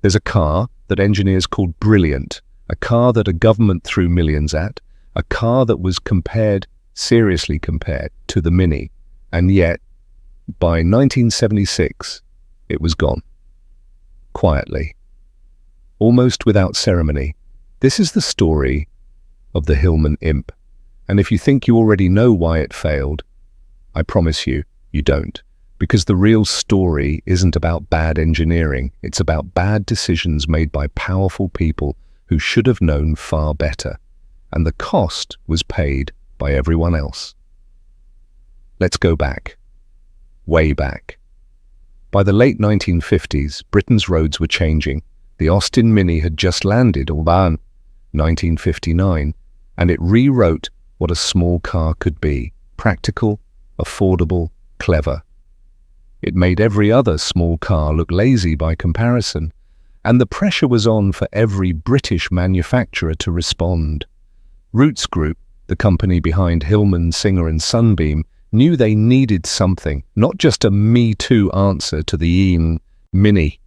There's a car that engineers called brilliant, a car that a government threw millions at, a car that was seriously compared to the Mini, and yet, by 1976, it was gone. Quietly. Almost without ceremony. This is the story of the Hillman Imp. And if you think you already know why it failed, I promise you, you don't. Because the real story isn't about bad engineering. It's about bad decisions made by powerful people who should have known far better. And the cost was paid by everyone else. Let's go back. Way back. By the late 1950s, Britain's roads were changing. The Austin Mini had just landed, Alban, 1959, and it rewrote what a small car could be. Practical, affordable, clever. It made every other small car look lazy by comparison, and the pressure was on for every British manufacturer to respond. Roots Group, the company behind Hillman, Singer and Sunbeam, knew they needed something, not just a Me Too answer to the Mini.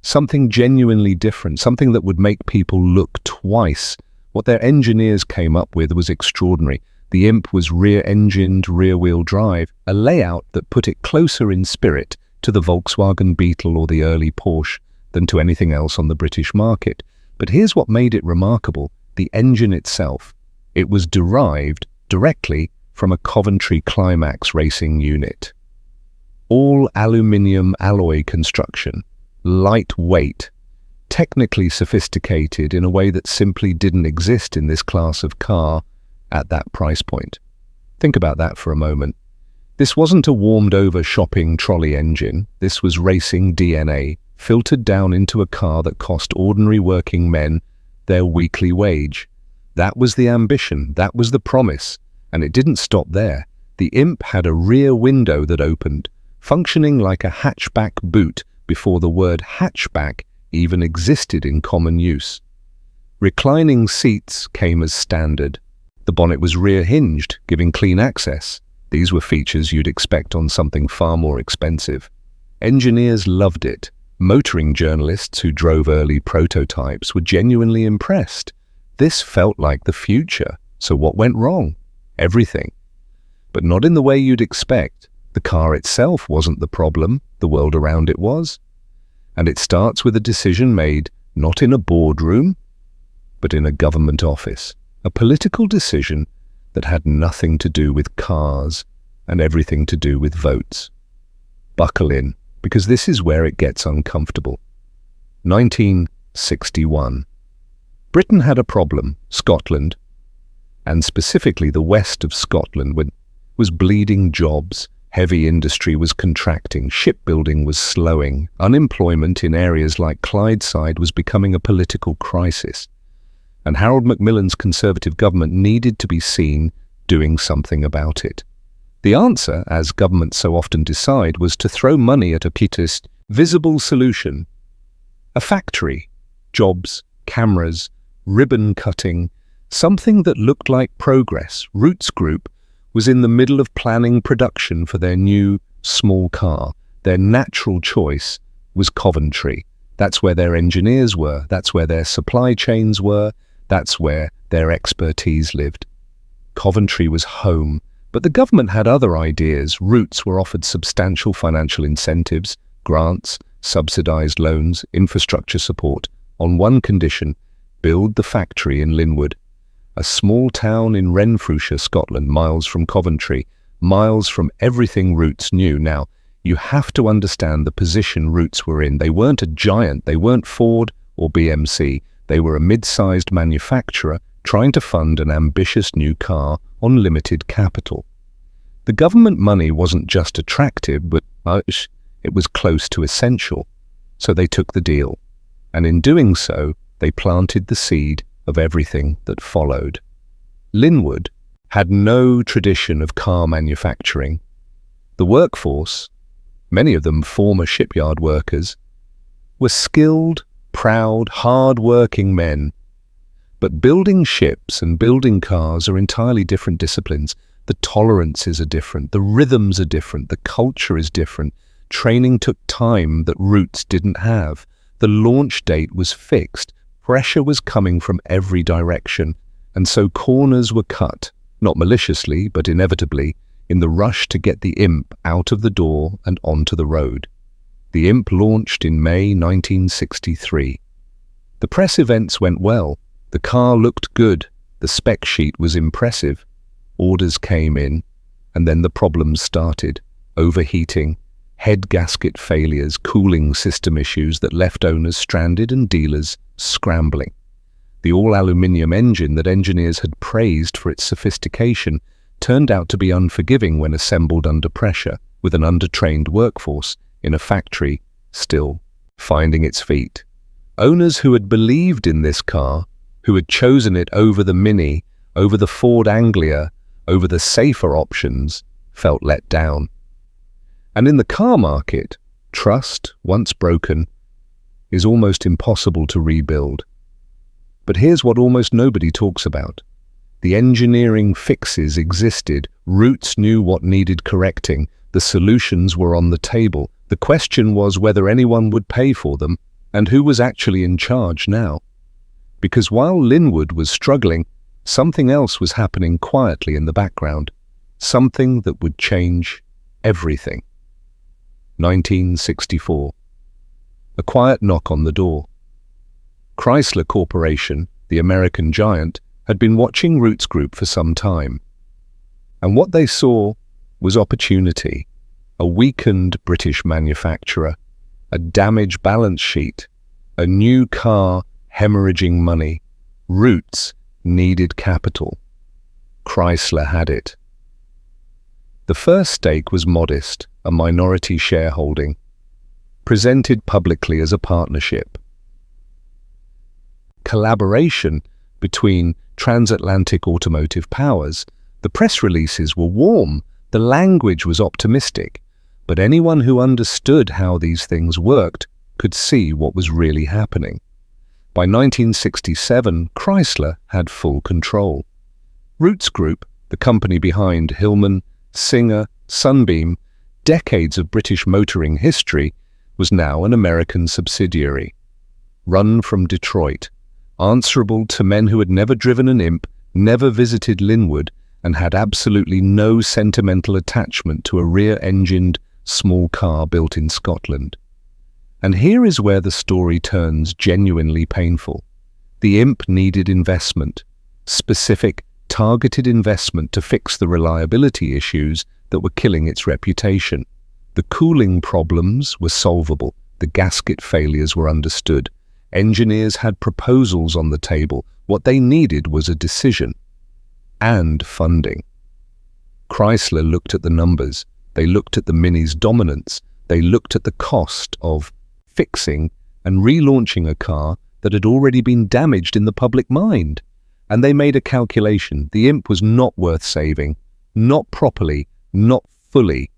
Something genuinely different, something that would make people look twice. What their engineers came up with was extraordinary. The Imp was rear-engined, rear-wheel drive, a layout that put it closer in spirit to the Volkswagen Beetle or the early Porsche than to anything else on the British market. But here's what made it remarkable: the engine itself. It was derived directly from a Coventry Climax racing unit. All aluminium alloy construction, lightweight, technically sophisticated in a way that simply didn't exist in this class of car at that price point. Think about that for a moment. This wasn't a warmed-over shopping trolley engine. This was racing DNA, filtered down into a car that cost ordinary working men their weekly wage. That was the ambition, that was the promise, and it didn't stop there. The Imp had a rear window that opened, functioning like a hatchback boot before the word hatchback even existed in common use. Reclining seats came as standard. The bonnet was rear-hinged, giving clean access. These were features you'd expect on something far more expensive. Engineers loved it. Motoring journalists who drove early prototypes were genuinely impressed. This felt like the future. So what went wrong? Everything. But not in the way you'd expect. The car itself wasn't the problem, the world around it was. And it starts with a decision made not in a boardroom, but in a government office. A political decision that had nothing to do with cars and everything to do with votes. Buckle in, because this is where it gets uncomfortable. 1961. Britain had a problem. Scotland, and specifically the west of Scotland, was bleeding jobs. Heavy industry was contracting. Shipbuilding was slowing. Unemployment in areas like Clydeside was becoming a political crisis. And Harold Macmillan's Conservative government needed to be seen doing something about it. The answer, as governments so often decide, was to throw money at a cutest, visible solution. A factory, jobs, cameras, ribbon cutting, something that looked like progress. Roots Group was in the middle of planning production for their new small car. Their natural choice was Coventry. That's where their engineers were, that's where their supply chains were, that's where their expertise lived. Coventry was home, but the government had other ideas. Roots were offered substantial financial incentives, grants, subsidized loans, infrastructure support, on one condition: build the factory in Linwood, a small town in Renfrewshire, Scotland, miles from Coventry, miles from everything Roots knew. Now, you have to understand the position Roots were in. They weren't a giant, they weren't Ford or BMC. They were a mid-sized manufacturer trying to fund an ambitious new car on limited capital. The government money wasn't just attractive, but it was close to essential. So they took the deal. And in doing so, they planted the seed of everything that followed. Linwood had no tradition of car manufacturing. The workforce, many of them former shipyard workers, were skilled, proud, hard-working men. But building ships and building cars are entirely different disciplines. The tolerances are different, the rhythms are different, the culture is different. Training took time that Roots didn't have. The launch date was fixed. Pressure was coming from every direction, and so corners were cut, not maliciously, but inevitably, in the rush to get the Imp out of the door and onto the road. The Imp launched in May 1963. The press events went well. The car looked good. The spec sheet was impressive. Orders came in, and then the problems started. Overheating, head gasket failures, cooling system issues that left owners stranded and dealers scrambling. The all-aluminium engine that engineers had praised for its sophistication turned out to be unforgiving when assembled under pressure, with an undertrained workforce in a factory still finding its feet. Owners who had believed in this car, who had chosen it over the Mini, over the Ford Anglia, over the safer options, felt let down. And in the car market, trust, once broken, is almost impossible to rebuild. But here's what almost nobody talks about. The engineering fixes existed, Roots knew what needed correcting, the solutions were on the table. The question was whether anyone would pay for them, and who was actually in charge now. Because while Linwood was struggling, something else was happening quietly in the background, something that would change everything. 1964. A quiet knock on the door. Chrysler Corporation, the American giant, had been watching Roots Group for some time. And what they saw was opportunity. A weakened British manufacturer, a damaged balance sheet, a new car hemorrhaging money. Roots needed capital. Chrysler had it. The first stake was modest, a minority shareholding, presented publicly as a partnership. Collaboration between transatlantic automotive powers. The press releases were warm, the language was optimistic, but anyone who understood how these things worked could see what was really happening. By 1967, Chrysler had full control. Roots Group, the company behind Hillman, Singer, Sunbeam, decades of British motoring history, was now an American subsidiary. Run from Detroit, answerable to men who had never driven an Imp, never visited Linwood, and had absolutely no sentimental attachment to a rear-engined small car built in Scotland. And here is where the story turns genuinely painful. The Imp needed investment, specific, targeted investment to fix the reliability issues that were killing its reputation. The cooling problems were solvable, the gasket failures were understood. Engineers had proposals on the table. What they needed was a decision and funding. Chrysler looked at the numbers. They looked at the Mini's dominance. They looked at the cost of fixing and relaunching a car that had already been damaged in the public mind. And they made a calculation. The Imp was not worth saving, not properly, not fully.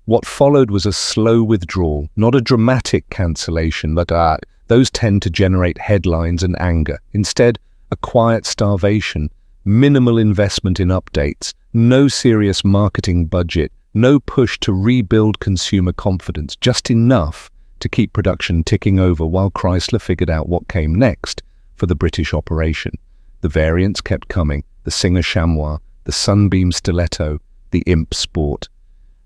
What followed was a slow withdrawal, not a dramatic cancellation, but those tend to generate headlines and anger. Instead, a quiet starvation, minimal investment in updates, no serious marketing budget, no push to rebuild consumer confidence, just enough to keep production ticking over while Chrysler figured out what came next for the British operation. The variants kept coming, the Singer Chamois, the Sunbeam Stiletto, the Imp Sport.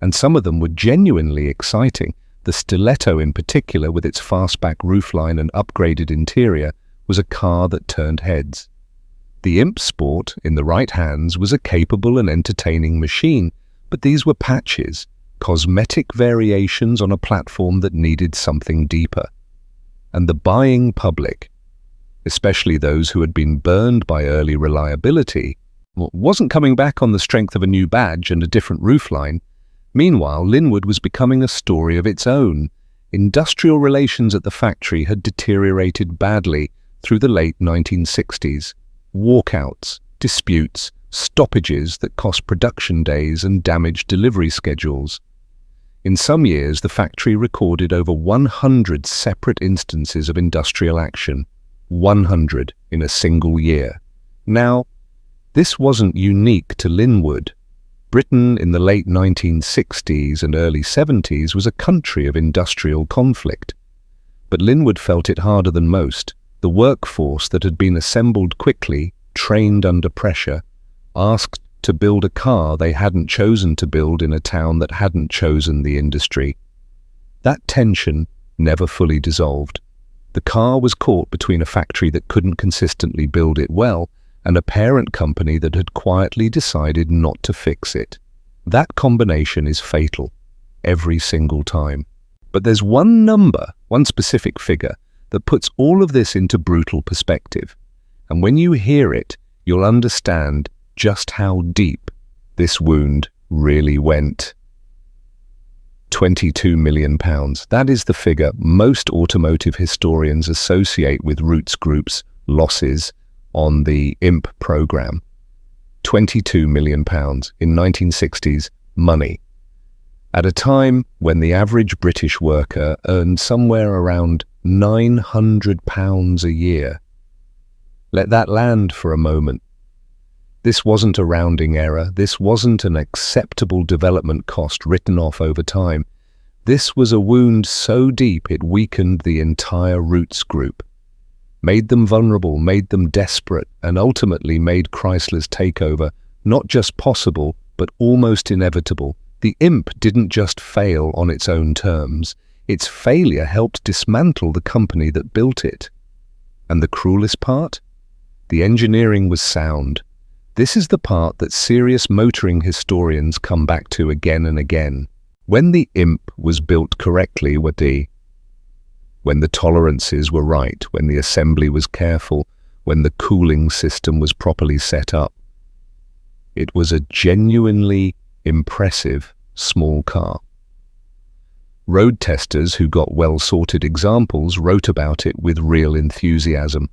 And some of them were genuinely exciting. The Stiletto in particular, with its fastback roofline and upgraded interior, was a car that turned heads. The Imp Sport, in the right hands, was a capable and entertaining machine, but these were patches, cosmetic variations on a platform that needed something deeper. And the buying public, especially those who had been burned by early reliability, wasn't coming back on the strength of a new badge and a different roofline. Meanwhile, Linwood was becoming a story of its own. Industrial relations at the factory had deteriorated badly through the late 1960s. Walkouts, disputes, stoppages that cost production days and damaged delivery schedules. In some years, the factory recorded over 100 separate instances of industrial action. 100 in a single year. Now, this wasn't unique to Linwood. Britain in the late 1960s and early 70s was a country of industrial conflict. But Linwood felt it harder than most. The workforce that had been assembled quickly, trained under pressure, asked to build a car they hadn't chosen to build in a town that hadn't chosen the industry. That tension never fully dissolved. The car was caught between a factory that couldn't consistently build it well and a parent company that had quietly decided not to fix it. That combination is fatal, every single time. But there's one number, one specific figure, that puts all of this into brutal perspective. And when you hear it, you'll understand just how deep this wound really went. £22 million. That is the figure most automotive historians associate with Roots Group's losses on the Imp program. £22 million in 1960s money. At a time when the average British worker earned somewhere around £900 a year. Let that land for a moment. This wasn't a rounding error. This wasn't an acceptable development cost written off over time. This was a wound so deep it weakened the entire Roots Group, made them vulnerable, made them desperate, and ultimately made Chrysler's takeover not just possible, but almost inevitable. The Imp didn't just fail on its own terms. Its failure helped dismantle the company that built it. And the cruelest part? The engineering was sound. This is the part that serious motoring historians come back to again and again. When the Imp was built correctly, when the tolerances were right, when the assembly was careful, when the cooling system was properly set up, it was a genuinely impressive small car. Road testers who got well-sorted examples wrote about it with real enthusiasm.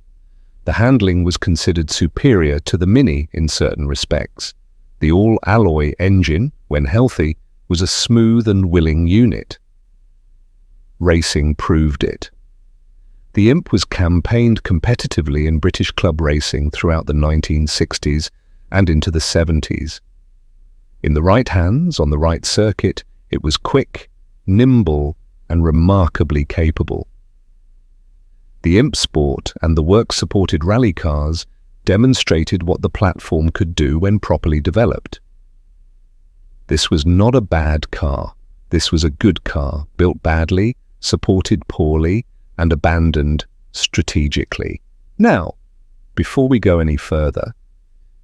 The handling was considered superior to the Mini in certain respects. The all-alloy engine, when healthy, was a smooth and willing unit. Racing proved it. The Imp was campaigned competitively in British club racing throughout the 1960s and into the 70s. In the right hands, on the right circuit, it was quick, nimble, and remarkably capable. The Imp Sport and the work-supported rally cars demonstrated what the platform could do when properly developed. This was not a bad car. This was a good car, built badly, supported poorly, and abandoned strategically. Now, before we go any further,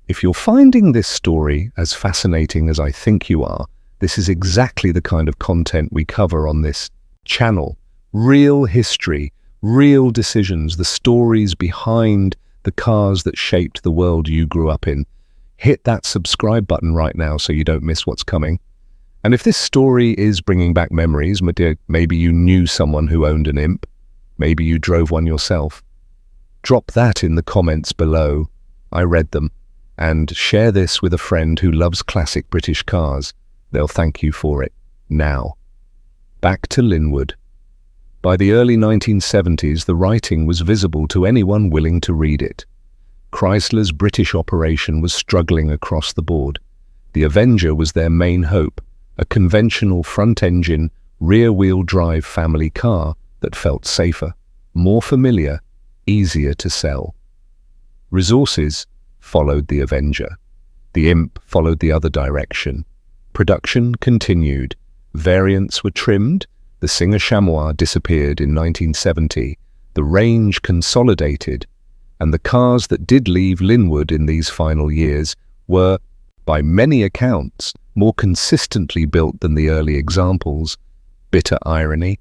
if you're finding this story as fascinating as I think you are, this is exactly the kind of content we cover on this channel. Real history, real decisions, the stories behind the cars that shaped the world you grew up in. Hit that subscribe button right now so you don't miss what's coming. And if this story is bringing back memories, maybe you knew someone who owned an Imp, maybe you drove one yourself, drop that in the comments below. I read them. And share this with a friend who loves classic British cars. They'll thank you for it. Now, back to Linwood. By the early 1970s, the writing was visible to anyone willing to read it. Chrysler's British operation was struggling across the board. The Avenger was their main hope, a conventional front-engine, rear-wheel drive family car that felt safer, more familiar, easier to sell. Resources followed the Avenger. The Imp followed the other direction. Production continued. Variants were trimmed. The Singer Chamois disappeared in 1970. The range consolidated. And the cars that did leave Linwood in these final years were, by many accounts, more consistently built than the early examples. Bitter irony.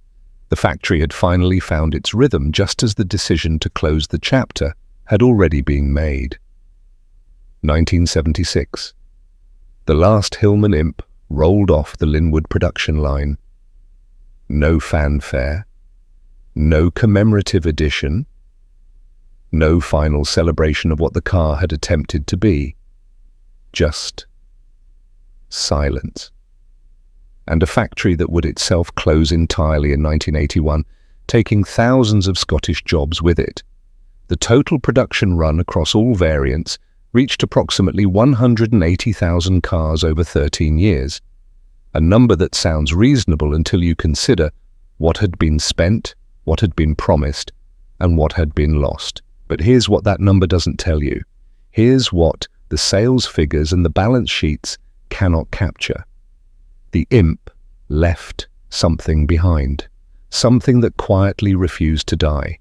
The factory had finally found its rhythm just as the decision to close the chapter had already been made. 1976. The last Hillman Imp rolled off the Linwood production line. No fanfare, no commemorative edition, no final celebration of what the car had attempted to be. Just silence. And a factory that would itself close entirely in 1981, taking thousands of Scottish jobs with it. The total production run across all variants reached approximately 180,000 cars over 13 years, a number that sounds reasonable until you consider what had been spent, what had been promised, and what had been lost. But here's what that number doesn't tell you. Here's what the sales figures and the balance sheets cannot capture. The Imp left something behind, something that quietly refused to die.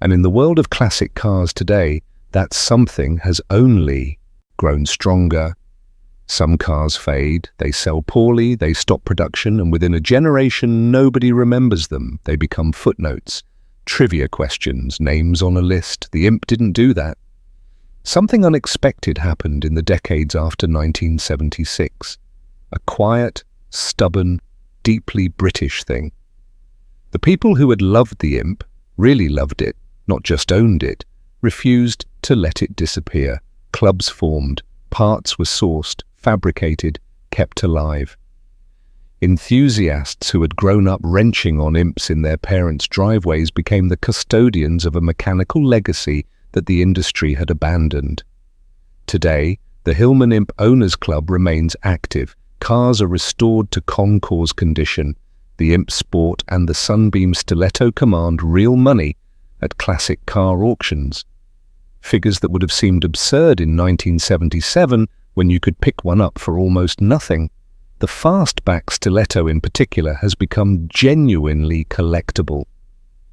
And in the world of classic cars today, that something has only grown stronger. Some cars fade, they sell poorly, they stop production, and within a generation nobody remembers them. They become footnotes, trivia questions, names on a list. The Imp didn't do that. Something unexpected happened in the decades after 1976. A quiet, stubborn, deeply British thing. The people who had loved the Imp, really loved it, not just owned it, refused to let it disappear. Clubs formed, parts were sourced, fabricated, kept alive. Enthusiasts who had grown up wrenching on Imps in their parents' driveways became the custodians of a mechanical legacy that the industry had abandoned. Today, the Hillman Imp Owners Club remains active. Cars are restored to concours condition. The Imp Sport and the Sunbeam Stiletto command real money at classic car auctions. Figures that would have seemed absurd in 1977 when you could pick one up for almost nothing. The fastback Stiletto in particular has become genuinely collectible.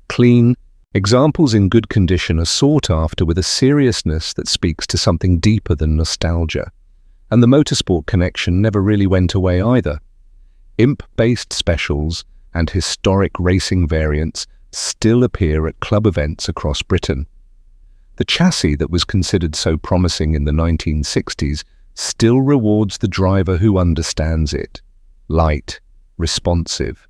Clean, examples in good condition are sought after with a seriousness that speaks to something deeper than nostalgia. And the motorsport connection never really went away either. Imp-based specials and historic racing variants still appear at club events across Britain. The chassis that was considered so promising in the 1960s still rewards the driver who understands it. Light, responsive.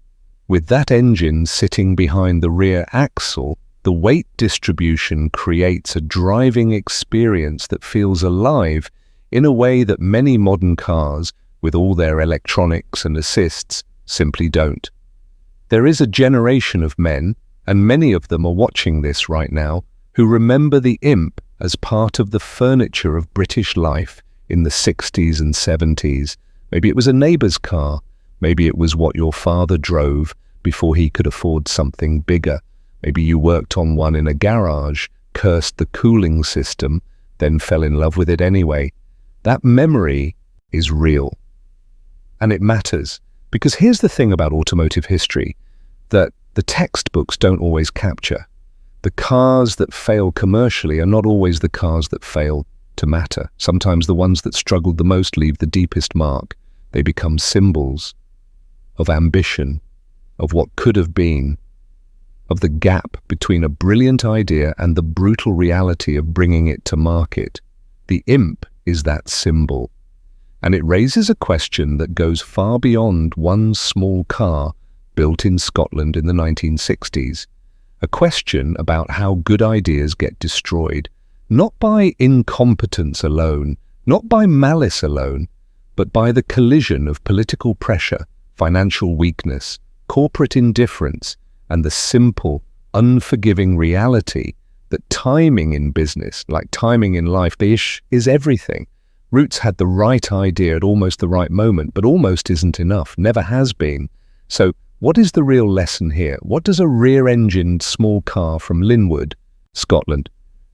With that engine sitting behind the rear axle, the weight distribution creates a driving experience that feels alive in a way that many modern cars, with all their electronics and assists, simply don't. There is a generation of men, and many of them are watching this right now, who remember the Imp as part of the furniture of British life in the 60s and 70s. Maybe it was a neighbour's car. Maybe it was what your father drove before he could afford something bigger. Maybe you worked on one in a garage, cursed the cooling system, then fell in love with it anyway. That memory is real. And it matters, because here's the thing about automotive history that the textbooks don't always capture. The cars that fail commercially are not always the cars that fail to matter. Sometimes the ones that struggled the most leave the deepest mark. They become symbols of ambition, of what could have been, of the gap between a brilliant idea and the brutal reality of bringing it to market. The Imp is that symbol. And it raises a question that goes far beyond one small car built in Scotland in the 1960s. A question about how good ideas get destroyed, not by incompetence alone, not by malice alone, but by the collision of political pressure, financial weakness, corporate indifference, and the simple, unforgiving reality that timing in business, like timing in life, is everything. Roots had the right idea at almost the right moment, but almost isn't enough, never has been. So what is the real lesson here? What does a rear-engined small car from Linwood, Scotland,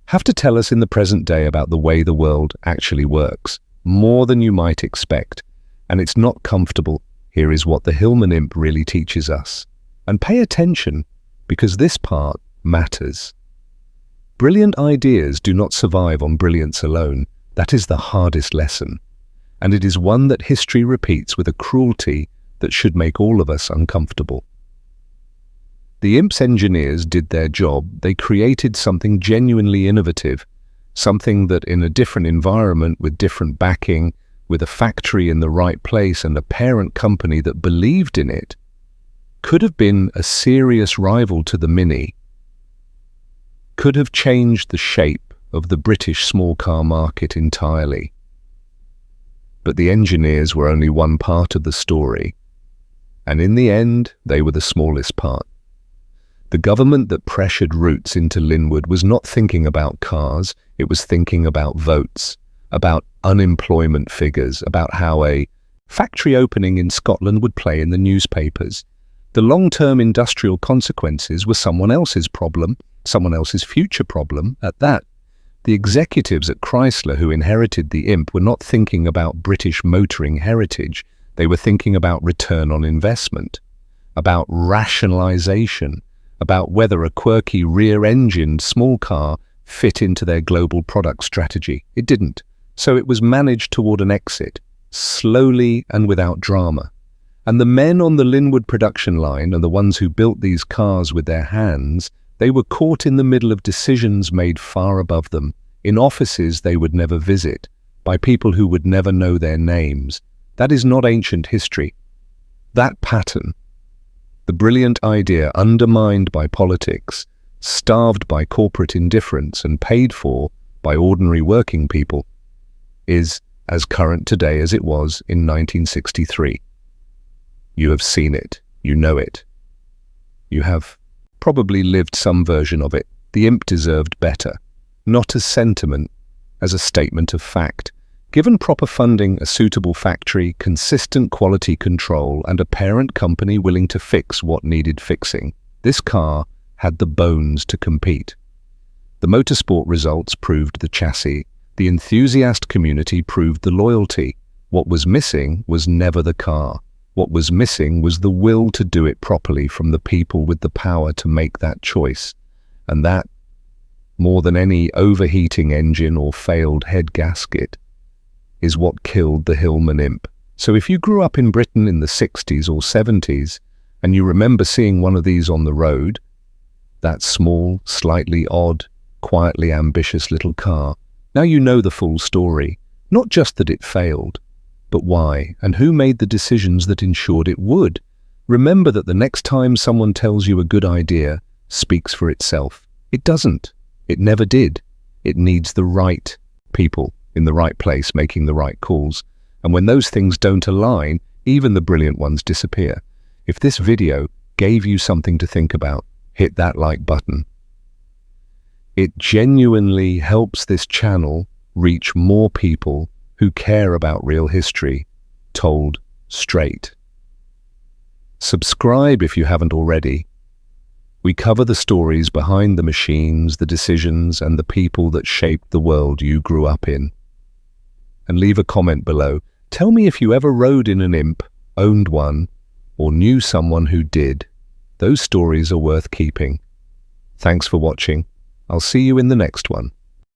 have to tell us in the present day about the way the world actually works? More than you might expect. And it's not comfortable. Here is what the Hillman Imp really teaches us. And pay attention, because this part matters. Brilliant ideas do not survive on brilliance alone. That is the hardest lesson. And it is one that history repeats with a cruelty that should make all of us uncomfortable. The Imp's engineers did their job. They created something genuinely innovative, something that in a different environment, with different backing, with a factory in the right place and a parent company that believed in it, could have been a serious rival to the Mini, could have changed the shape of the British small car market entirely. But the engineers were only one part of the story, and in the end, they were the smallest part. The government that pressured Roots into Linwood was not thinking about cars, it was thinking about votes, about unemployment figures, about how a factory opening in Scotland would play in the newspapers. The long-term industrial consequences were someone else's problem, someone else's future problem at that. The executives at Chrysler who inherited the Imp were not thinking about British motoring heritage. They were thinking about return on investment, about rationalization, about whether a quirky rear-engined small car fit into their global product strategy. It didn't. So it was managed toward an exit, slowly and without drama. And the men on the Linwood production line and the ones who built these cars with their hands, they were caught in the middle of decisions made far above them, in offices they would never visit, by people who would never know their names. That is not ancient history. That pattern, the brilliant idea undermined by politics, starved by corporate indifference and paid for by ordinary working people, is as current today as it was in 1963. You have seen it. You know it. You have probably lived some version of it. The Imp deserved better, not as sentiment, as a statement of fact. Given proper funding, a suitable factory, consistent quality control, and a parent company willing to fix what needed fixing, this car had the bones to compete. The motorsport results proved the chassis. The enthusiast community proved the loyalty. What was missing was never the car. What was missing was the will to do it properly from the people with the power to make that choice. And that, more than any overheating engine or failed head gasket, is what killed the Hillman Imp. So if you grew up in Britain in the 60s or 70s, and you remember seeing one of these on the road, that small, slightly odd, quietly ambitious little car, now you know the full story. Not just that it failed, but why, and who made the decisions that ensured it would. Remember that the next time someone tells you a good idea speaks for itself. It doesn't. It never did. It needs the right people in the right place making the right calls. And when those things don't align, even the brilliant ones disappear. If this video gave you something to think about, hit that like button. It genuinely helps this channel reach more people who care about real history told straight. Subscribe if you haven't already. We cover the stories behind the machines, the decisions, and the people that shaped the world you grew up in. And leave a comment below. Tell me if you ever rode in an Imp, owned one, or knew someone who did. Those stories are worth keeping. Thanks for watching. I'll see you in the next one.